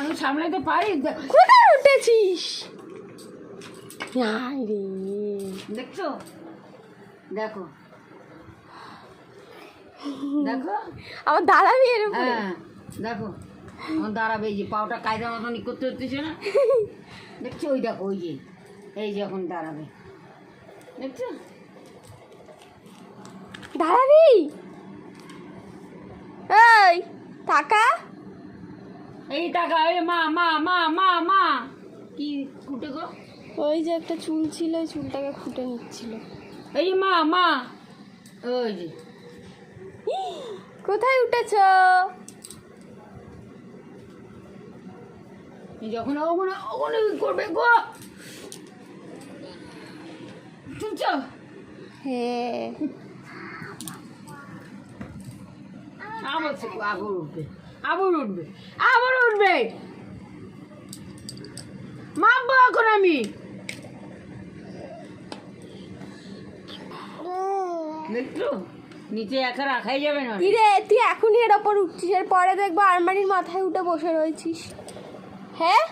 আমি সামলাতে পারি। কোথায় উঠেছিস? দেখছো, দেখো দেখো আমার দাঁড়াবি এর উপরে? হ্যাঁ দেখো আমার দাঁড়াবে, এই যে পাওটা কায়দা মতন করতে হতেছে না, দেখছো? ওই দেখো, ওই যে এই যে এখন দাঁড়াবে, দেখছো? দাঁড়াবি? এই টাকা এই টাকা, এই মা মা মা মা মা কি কুটে গো? ওই যে একটা চুল ছিল, ওই চুলটাকে খুঁটে নিচ্ছিল। এই যে মা মা, ওই যে কোথায় উঠেছ? যখন ওখানে ওখানে করবে গো, শুনছো? হ্যাঁ আবার আবার উঠবে, আবার উঠবে, আবার উঠবে। মাপবো এখন আমি, দেখছো? নিচে একা রাখাই যাবে না। কিরে তুই এখনই এর ওপর উঠছিস, এর পরে দেখবো আলমারির মাথায় উঠে বসে রয়েছিস। হ্যাঁ